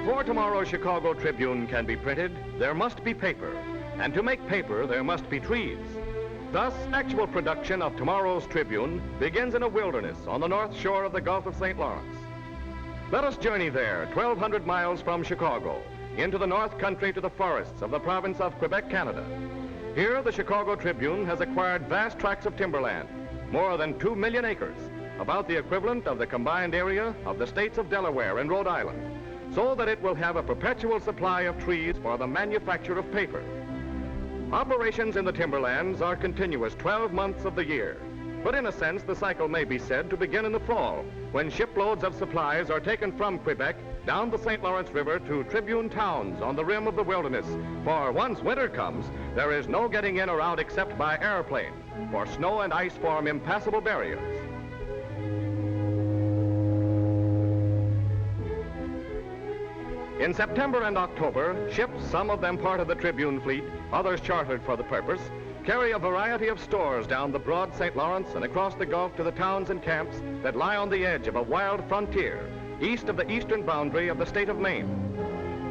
Before tomorrow's Chicago Tribune can be printed, there must be paper. And to make paper, there must be trees. Thus, actual production of tomorrow's Tribune begins in a wilderness on the north shore of the Gulf of St. Lawrence. Let us journey there, 1,200 miles from Chicago, into the North Country to the forests of the province of Quebec, Canada. Here, the Chicago Tribune has acquired vast tracts of timberland, more than 2 million acres, about the equivalent of the combined area of the states of Delaware and Rhode Island, so that it will have a perpetual supply of trees for the manufacture of paper. Operations in the timberlands are continuous 12 months of the year, but in a sense the cycle may be said to begin in the fall, when shiploads of supplies are taken from Quebec down the St. Lawrence River to Tribune towns on the rim of the wilderness. For once winter comes, there is no getting in or out except by airplane, for snow and ice form impassable barriers. In September and October, ships, some of them part of the Tribune fleet, others chartered for the purpose, carry a variety of stores down the broad St. Lawrence and across the Gulf to the towns and camps that lie on the edge of a wild frontier, east of the eastern boundary of the state of Maine.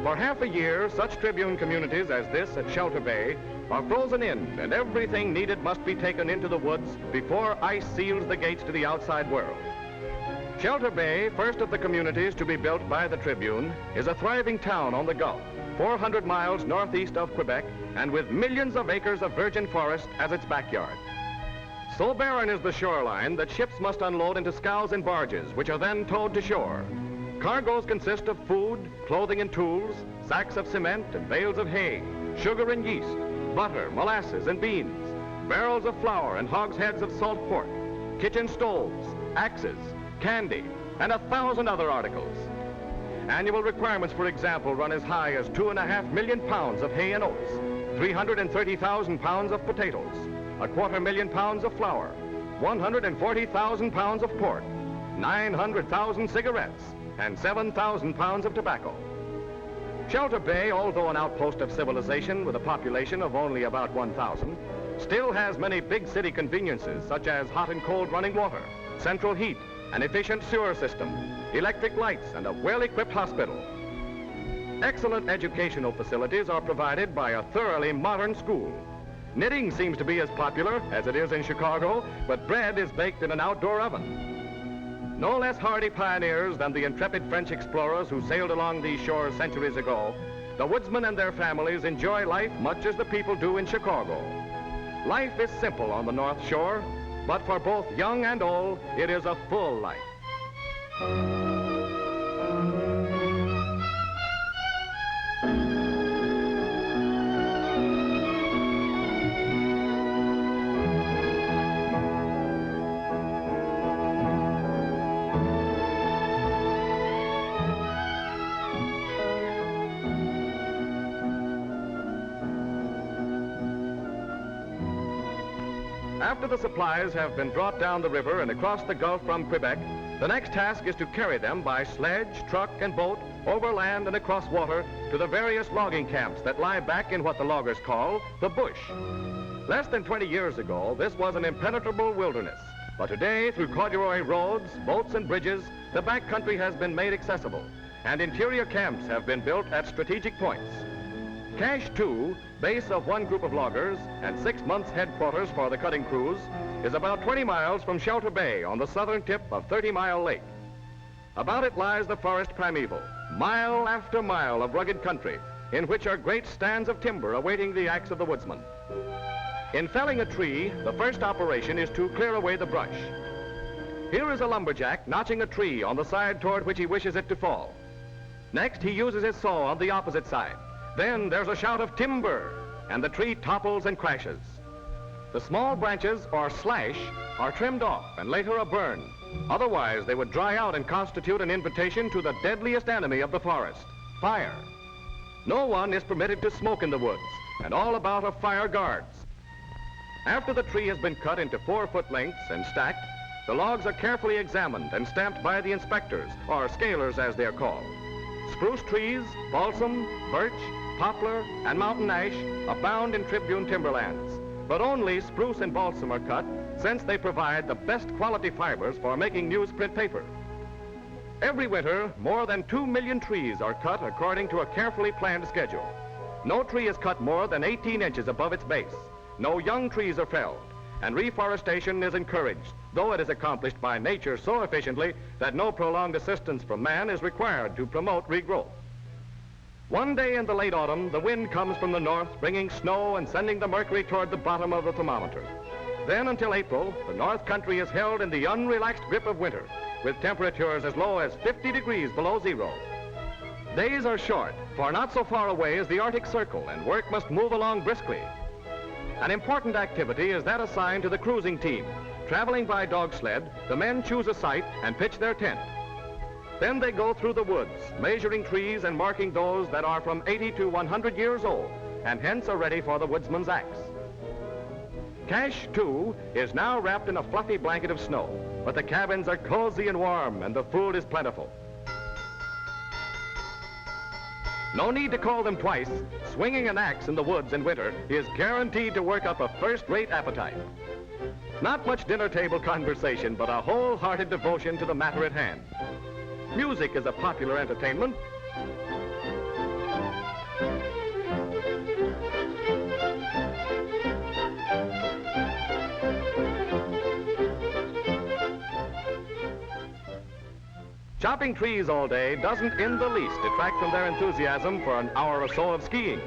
For half a year, such Tribune communities as this at Shelter Bay are frozen in, and everything needed must be taken into the woods before ice seals the gates to the outside world. Shelter Bay, first of the communities to be built by the Tribune, is a thriving town on the Gulf, 400 miles northeast of Quebec, and with millions of acres of virgin forest as its backyard. So barren is the shoreline that ships must unload into scows and barges, which are then towed to shore. Cargoes consist of food, clothing and tools, sacks of cement and bales of hay, sugar and yeast, butter, molasses and beans, barrels of flour and hogsheads of salt pork, kitchen stoves, axes, candy, and 1,000 other articles. Annual requirements, for example, run as high as 2.5 million pounds of hay and oats, 330,000 pounds of potatoes, 250,000 pounds of flour, 140,000 pounds of pork, 900,000 cigarettes, and 7,000 pounds of tobacco. Shelter Bay, although an outpost of civilization with a population of only about 1,000, still has many big city conveniences such as hot and cold running water, central heat, an efficient sewer system, electric lights, and a well-equipped hospital. Excellent educational facilities are provided by a thoroughly modern school. Knitting seems to be as popular as it is in Chicago, but bread is baked in an outdoor oven. No less hardy pioneers than the intrepid French explorers who sailed along these shores centuries ago, the woodsmen and their families enjoy life much as the people do in Chicago. Life is simple on the North Shore, but for both young and old, it is a full life. After the supplies have been brought down the river and across the Gulf from Quebec, the next task is to carry them by sledge, truck, and boat over land and across water to the various logging camps that lie back in what the loggers call the bush. Less than 20 years ago, this was an impenetrable wilderness. But today, through corduroy roads, boats, and bridges, the backcountry has been made accessible, and interior camps have been built at strategic points. Cache 2, base of one group of loggers and 6 months headquarters for the cutting crews, is about 20 miles from Shelter Bay on the southern tip of 30 Mile Lake. About it lies the forest primeval, mile after mile of rugged country, in which are great stands of timber awaiting the axe of the woodsman. In felling a tree, the first operation is to clear away the brush. Here is a lumberjack notching a tree on the side toward which he wishes it to fall. Next, he uses his saw on the opposite side. Then there's a shout of timber, and the tree topples and crashes. The small branches, or slash, are trimmed off and later are burned. Otherwise, they would dry out and constitute an invitation to the deadliest enemy of the forest, fire. No one is permitted to smoke in the woods, and all about are fire guards. After the tree has been cut into 4-foot lengths and stacked, the logs are carefully examined and stamped by the inspectors, or scalers as they're called. Spruce trees, balsam, birch, poplar, and mountain ash abound in Tribune timberlands, but only spruce and balsam are cut since they provide the best quality fibers for making newsprint paper. Every winter, more than 2 million trees are cut according to a carefully planned schedule. No tree is cut more than 18 inches above its base. No young trees are felled, and reforestation is encouraged, though it is accomplished by nature so efficiently that no prolonged assistance from man is required to promote regrowth. One day in the late autumn, the wind comes from the north, bringing snow and sending the mercury toward the bottom of the thermometer. Then until April, the North Country is held in the unrelaxed grip of winter, with temperatures as low as 50 degrees below zero. Days are short, for not so far away is the Arctic Circle, and work must move along briskly. An important activity is that assigned to the cruising team. Traveling by dog sled, the men choose a site and pitch their tent. Then they go through the woods, measuring trees and marking those that are from 80 to 100 years old, and hence are ready for the woodsman's axe. Cache, too, is now wrapped in a fluffy blanket of snow, but the cabins are cozy and warm, and the food is plentiful. No need to call them twice. Swinging an axe in the woods in winter is guaranteed to work up a first-rate appetite. Not much dinner table conversation, but a wholehearted devotion to the matter at hand. Music is a popular entertainment. Chopping trees all day doesn't in the least detract from their enthusiasm for an hour or so of skiing.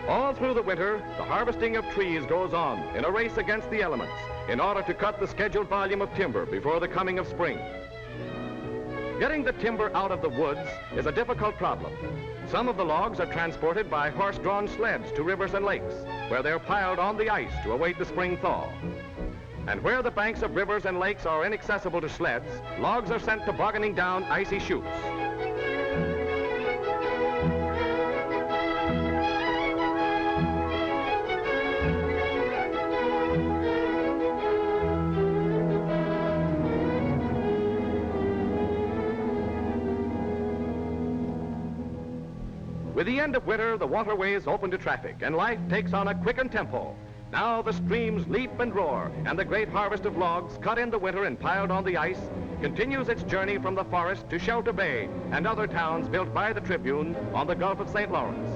All through the winter, the harvesting of trees goes on in a race against the elements in order to cut the scheduled volume of timber before the coming of spring. Getting the timber out of the woods is a difficult problem. Some of the logs are transported by horse-drawn sleds to rivers and lakes, where they're piled on the ice to await the spring thaw. And where the banks of rivers and lakes are inaccessible to sleds, logs are sent tobogganing down icy chutes. With the end of winter, the waterways open to traffic, and life takes on a quickened tempo. Now the streams leap and roar, and the great harvest of logs cut in the winter and piled on the ice continues its journey from the forest to Shelter Bay and other towns built by the Tribune on the Gulf of St. Lawrence.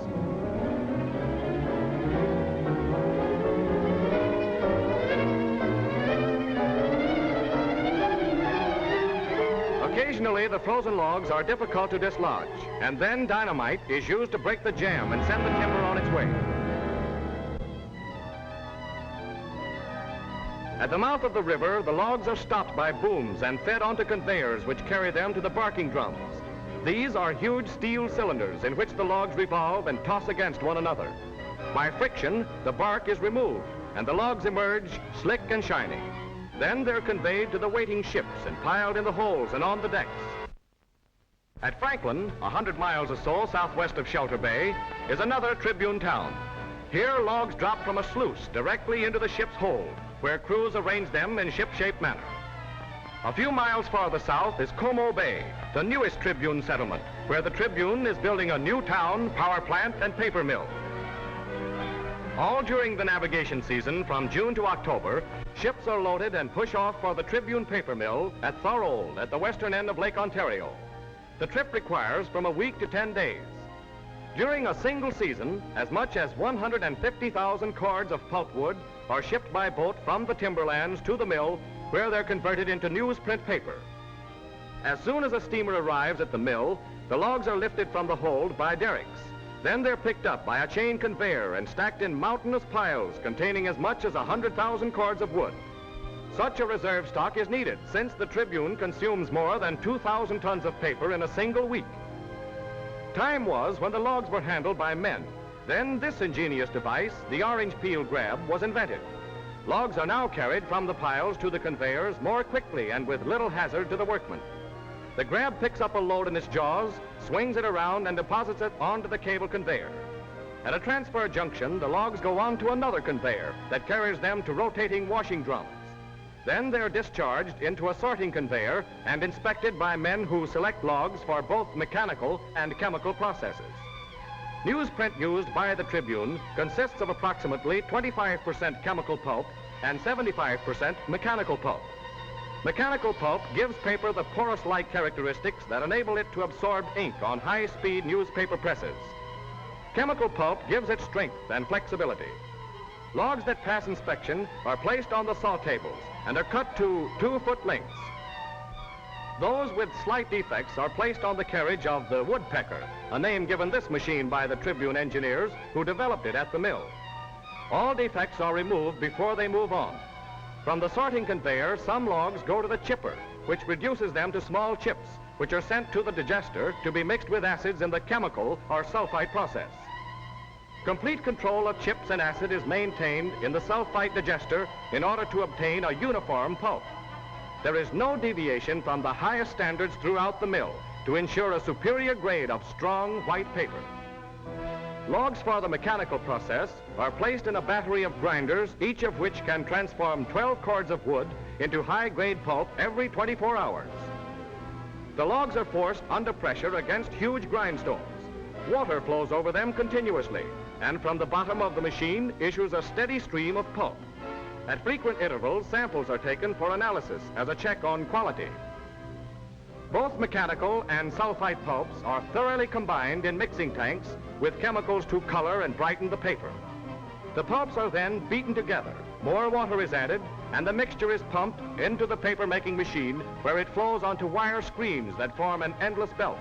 Occasionally, the frozen logs are difficult to dislodge, and then dynamite is used to break the jam and send the timber on its way. At the mouth of the river, the logs are stopped by booms and fed onto conveyors which carry them to the barking drums. These are huge steel cylinders in which the logs revolve and toss against one another. By friction, the bark is removed, and the logs emerge slick and shining. Then they're conveyed to the waiting ships and piled in the holds and on the decks. At Franklin, 100 miles or so southwest of Shelter Bay, is another Tribune town. Here, logs drop from a sluice directly into the ship's hold, where crews arrange them in ship-shape manner. A few miles farther south is Como Bay, the newest Tribune settlement, where the Tribune is building a new town, power plant, and paper mill. All during the navigation season, from June to October, ships are loaded and push off for the Tribune paper mill at Thorold at the western end of Lake Ontario. The trip requires from a week to 10 days. During a single season, as much as 150,000 cords of pulpwood are shipped by boat from the timberlands to the mill, where they're converted into newsprint paper. As soon as a steamer arrives at the mill, the logs are lifted from the hold by derricks. Then they're picked up by a chain conveyor and stacked in mountainous piles containing as much as 100,000 cords of wood. Such a reserve stock is needed since the Tribune consumes more than 2,000 tons of paper in a single week. Time was when the logs were handled by men. Then this ingenious device, the orange peel grab, was invented. Logs are now carried from the piles to the conveyors more quickly and with little hazard to the workmen. The grab picks up a load in its jaws, swings it around, and deposits it onto the cable conveyor. At a transfer junction, the logs go on to another conveyor that carries them to rotating washing drums. Then they're discharged into a sorting conveyor and inspected by men who select logs for both mechanical and chemical processes. Newsprint used by the Tribune consists of approximately 25% chemical pulp and 75% mechanical pulp. Mechanical pulp gives paper the porous-like characteristics that enable it to absorb ink on high-speed newspaper presses. Chemical pulp gives it strength and flexibility. Logs that pass inspection are placed on the saw tables and are cut to 2-foot lengths. Those with slight defects are placed on the carriage of the woodpecker, a name given this machine by the Tribune engineers who developed it at the mill. All defects are removed before they move on. From the sorting conveyor, some logs go to the chipper, which reduces them to small chips, which are sent to the digester to be mixed with acids in the chemical or sulfite process. Complete control of chips and acid is maintained in the sulfite digester in order to obtain a uniform pulp. There is no deviation from the highest standards throughout the mill to ensure a superior grade of strong white paper. Logs for the mechanical process are placed in a battery of grinders, each of which can transform 12 cords of wood into high-grade pulp every 24 hours. The logs are forced under pressure against huge grindstones. Water flows over them continuously, and from the bottom of the machine issues a steady stream of pulp. At frequent intervals, samples are taken for analysis as a check on quality. Both mechanical and sulfite pulps are thoroughly combined in mixing tanks with chemicals to color and brighten the paper. The pulps are then beaten together, more water is added, and the mixture is pumped into the paper-making machine where it flows onto wire screens that form an endless belt.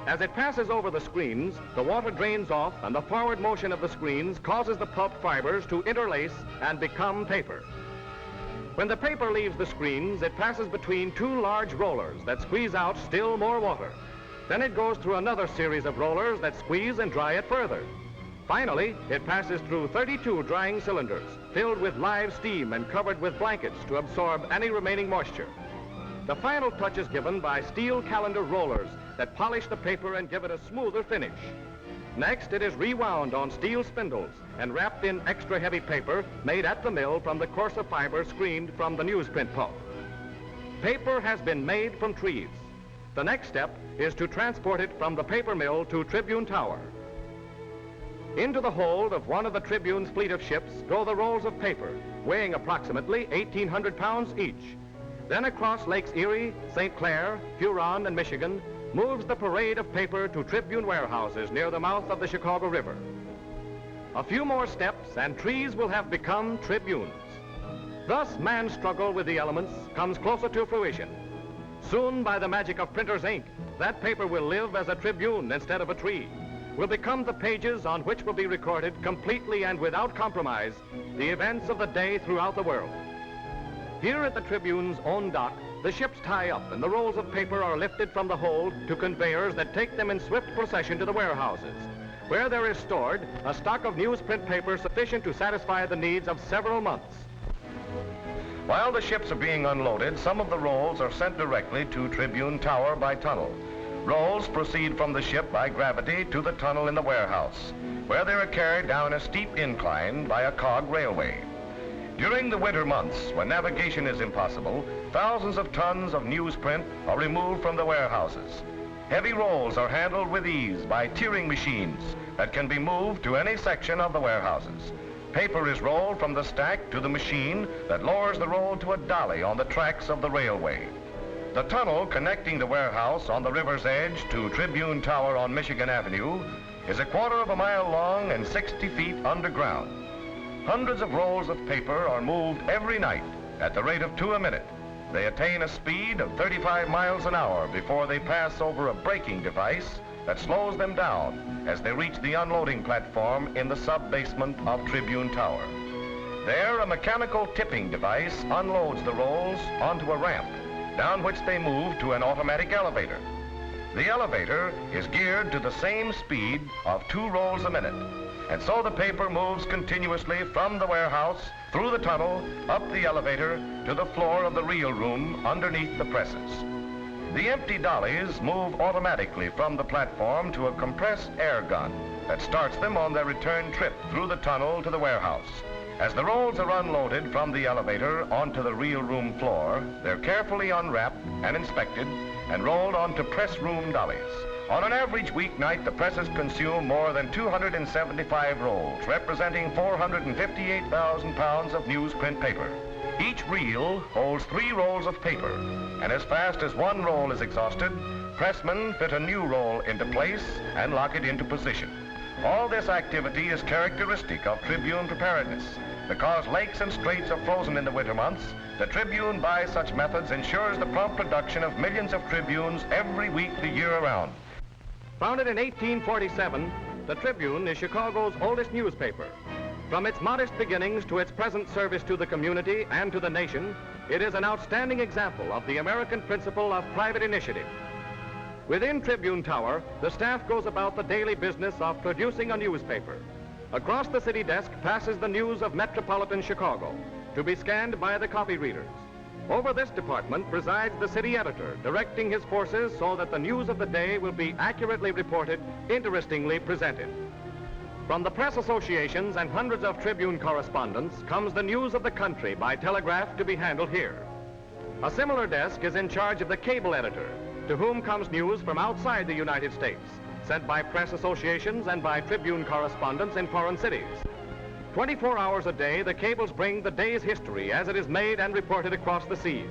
As it passes over the screens, the water drains off and the forward motion of the screens causes the pulp fibers to interlace and become paper. When the paper leaves the screens, it passes between two large rollers that squeeze out still more water. Then it goes through another series of rollers that squeeze and dry it further. Finally, it passes through 32 drying cylinders filled with live steam and covered with blankets to absorb any remaining moisture. The final touch is given by steel calendar rollers that polish the paper and give it a smoother finish. Next, it is rewound on steel spindles and wrapped in extra heavy paper made at the mill from the coarser fiber screened from the newsprint pulp. Paper has been made from trees. The next step is to transport it from the paper mill to Tribune Tower. Into the hold of one of the Tribune's fleet of ships go the rolls of paper, weighing approximately 1,800 pounds each. Then across Lakes Erie, St. Clair, Huron, and Michigan moves the parade of paper to Tribune warehouses near the mouth of the Chicago River. A few more steps and trees will have become Tribunes. Thus, man's struggle with the elements comes closer to fruition. Soon, by the magic of printer's ink, that paper will live as a Tribune instead of a tree, will become the pages on which will be recorded completely and without compromise the events of the day throughout the world. Here at the Tribune's own dock, the ships tie up and the rolls of paper are lifted from the hold to conveyors that take them in swift procession to the warehouses, where there is stored a stock of newsprint paper sufficient to satisfy the needs of several months. While the ships are being unloaded, some of the rolls are sent directly to Tribune Tower by tunnel. Rolls proceed from the ship by gravity to the tunnel in the warehouse, where they are carried down a steep incline by a cog railway. During the winter months, when navigation is impossible, thousands of tons of newsprint are removed from the warehouses. Heavy rolls are handled with ease by tearing machines that can be moved to any section of the warehouses. Paper is rolled from the stack to the machine that lowers the roll to a dolly on the tracks of the railway. The tunnel connecting the warehouse on the river's edge to Tribune Tower on Michigan Avenue is a quarter of a mile long and 60 feet underground. Hundreds of rolls of paper are moved every night at the rate of 2 a minute. They attain a speed of 35 miles an hour before they pass over a braking device that slows them down as they reach the unloading platform in the sub-basement of Tribune Tower. There, a mechanical tipping device unloads the rolls onto a ramp, down which they move to an automatic elevator. The elevator is geared to the same speed of 2 rolls a minute, and so the paper moves continuously from the warehouse, through the tunnel, up the elevator, to the floor of the reel room underneath the presses. The empty dollies move automatically from the platform to a compressed air gun that starts them on their return trip through the tunnel to the warehouse. As the rolls are unloaded from the elevator onto the reel room floor, they're carefully unwrapped and inspected and rolled onto press room dollies. On an average weeknight, the presses consume more than 275 rolls, representing 458,000 pounds of newsprint paper. Each reel holds 3 rolls of paper, and as fast as one roll is exhausted, pressmen fit a new roll into place and lock it into position. All this activity is characteristic of Tribune preparedness. Because lakes and straits are frozen in the winter months, the Tribune by such methods ensures the prompt production of millions of Tribunes every week the year around. Founded in 1847, the Tribune is Chicago's oldest newspaper. From its modest beginnings to its present service to the community and to the nation, it is an outstanding example of the American principle of private initiative. Within Tribune Tower, the staff goes about the daily business of producing a newspaper. Across the city desk passes the news of metropolitan Chicago, to be scanned by the copy readers. Over this department presides the city editor, directing his forces so that the news of the day will be accurately reported, interestingly presented. From the press associations and hundreds of Tribune correspondents comes the news of the country by telegraph to be handled here. A similar desk is in charge of the cable editor, to whom comes news from outside the United States, sent by press associations and by Tribune correspondents in foreign cities. 24 hours a day, the cables bring the day's history as it is made and reported across the seas.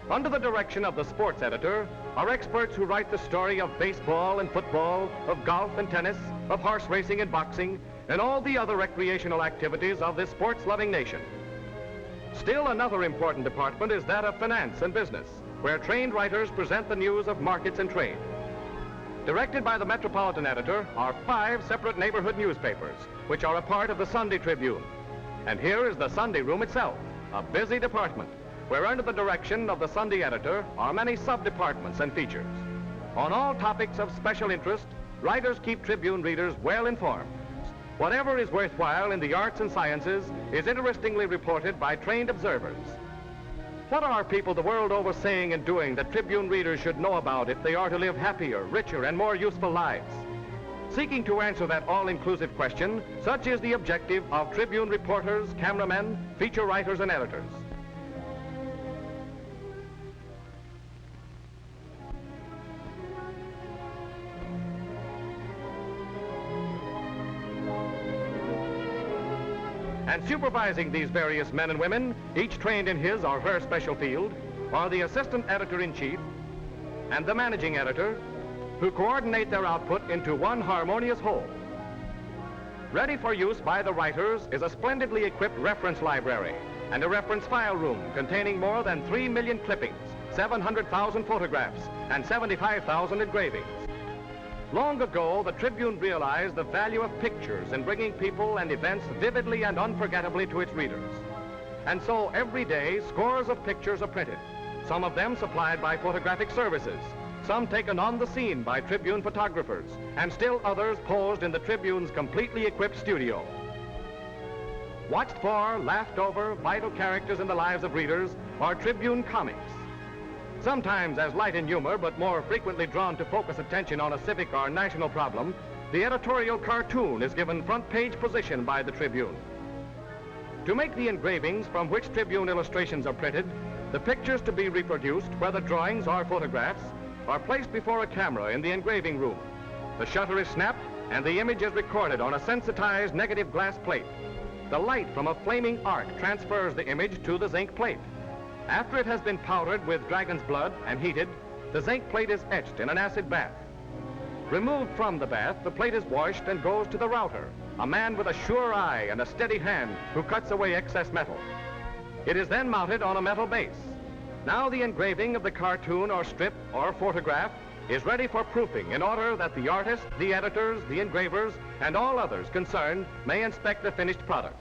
Under the direction of the sports editor are experts who write the story of baseball and football, of golf and tennis, of horse racing and boxing, and all the other recreational activities of this sports-loving nation. Still another important department is that of finance and business, where trained writers present the news of markets and trade. Directed by the Metropolitan editor are 5 separate neighborhood newspapers, which are a part of the Sunday Tribune. And here is the Sunday room itself, a busy department, where under the direction of the Sunday editor are many sub-departments and features. On all topics of special interest, writers keep Tribune readers well informed. Whatever is worthwhile in the arts and sciences is interestingly reported by trained observers. What are people the world over saying and doing that Tribune readers should know about if they are to live happier, richer, and more useful lives? Seeking to answer that all-inclusive question, such is the objective of Tribune reporters, cameramen, feature writers, and editors. And supervising these various men and women, each trained in his or her special field, are the assistant editor-in-chief and the managing editor, who coordinate their output into one harmonious whole. Ready for use by the writers is a splendidly equipped reference library and a reference file room containing more than 3 million clippings, 700,000 photographs, and 75,000 engravings. Long ago, the Tribune realized the value of pictures in bringing people and events vividly and unforgettably to its readers. And so every day, scores of pictures are printed, some of them supplied by photographic services, some taken on the scene by Tribune photographers, and still others posed in the Tribune's completely equipped studio. Watched for, laughed over, vital characters in the lives of readers are Tribune comics. Sometimes as light in humor, but more frequently drawn to focus attention on a civic or national problem, the editorial cartoon is given front page position by the Tribune. To make the engravings from which Tribune illustrations are printed, the pictures to be reproduced, whether drawings or photographs, are placed before a camera in the engraving room. The shutter is snapped and the image is recorded on a sensitized negative glass plate. The light from a flaming arc transfers the image to the zinc plate. After it has been powdered with dragon's blood and heated, the zinc plate is etched in an acid bath. Removed from the bath, the plate is washed and goes to the router, a man with a sure eye and a steady hand who cuts away excess metal. It is then mounted on a metal base. Now the engraving of the cartoon or strip or photograph is ready for proofing in order that the artist, the editors, the engravers, and all others concerned may inspect the finished product.